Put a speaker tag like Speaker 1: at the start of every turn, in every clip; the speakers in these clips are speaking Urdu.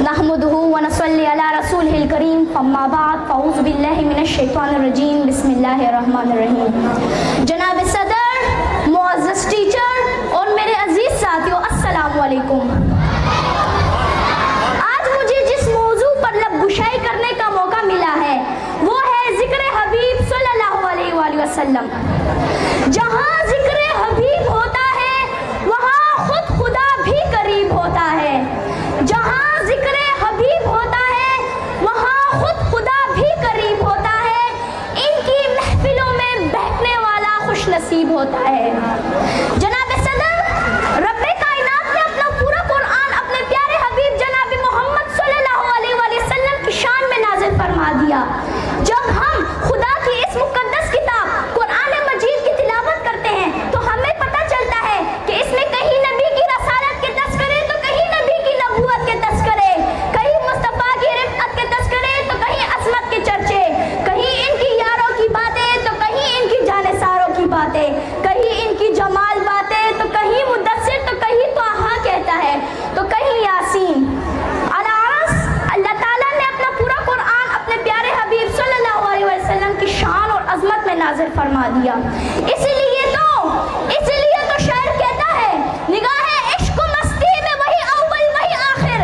Speaker 1: نحمده ونصلي على رسوله الكريم اما بعد فاعوذ بالله من الشیطان الرجیم بسم اللہ الرحمن الرحیم۔ جناب صدر، معزز ٹیچر اور میرے عزیز ساتھیوں، السلام علیکم۔ آج مجھے جس موضوع پر لب گشائی کرنے کا موقع ملا ہے وہ ہے ذکر حبیب صلی اللہ علیہ وآلہ وسلم۔ جہاں ذکر حبیب ہوتا ہے وہاں خود خدا بھی قریب ہوتا ہے۔ جہاں ذکر حبیب ہوتا ہے وہاں خود خدا بھی قریب ہوتا ہے۔ ان کی محفلوں میں بیٹھنے والا خوش نصیب ہوتا ہے۔ جناب صدر، رب کائنات نے اپنا پورا قرآن اپنے پیارے حبیب جناب محمد صلی اللہ علیہ وآلہ وسلم کی شان میں نازل فرما دیا۔ جب ہم خدا کی اس مقدس کتاب قرآن مجید کی تلاوت کرتے ہیں تو ہمیں پتہ چلتا ہے کہ اس میں کہیں نبی کی رسالت کے تذکرے تو کہیں نبی کی نبوت کے تذکرے، کہیں مصطفیٰ کی رفعت کے تذکرے تو کہیں عصمت کے چرچے، کہیں ان کی یاروں کی باتیں تو کہیں ان کی جانثاروں کی باتیں، کہیں ان کی جمال باتیں تو کہیں مدثر تو کہیں طٰہٰ کہتا ہے تو کہیں یاسین۔ اللہ تعالیٰ نے اپنا پورا قرآن اپنے پیارے حبیب صلی اللہ علیہ وسلم کی شان اور عظمت میں نازل فرما دیا۔ اسی لیے تو شاعر کہتا ہے، نگاہ عشق و مستی میں وہی اول وہی آخر،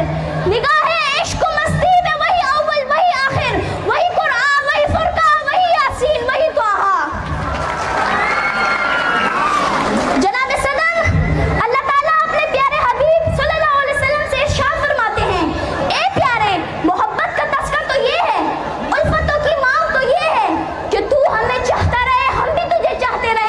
Speaker 1: نگاہ عشق و مستی میں وہی اول وہی آخر، وہی قرآن وہی فرقان وہی یاسین وہی طٰہٰ۔ جناب صدر، اللہ تعالیٰ اپنے پیارے حبیب صلی اللہ علیہ وسلم سے ارشاد فرماتے ہیں، اے پیارے، محبت کا تذکر تو یہ ہے، الفتوں کی مانگ تو یہ ہے کہ تو ہمیں چاہتا رہے، ہم بھی تجھے چاہتے رہے۔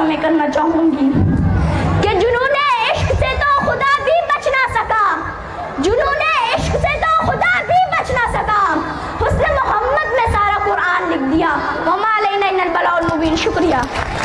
Speaker 1: الفاظوں میں کرنا چاہوں گی کہ جنون عشق سے تو خدا بھی بچ نہ سکا، جنون عشق سے تو خدا بھی بچ نہ سکا، حسن محمد میں سارا قرآن لکھ دیا، وما علینا الا البلاغ المبین۔ شکریہ۔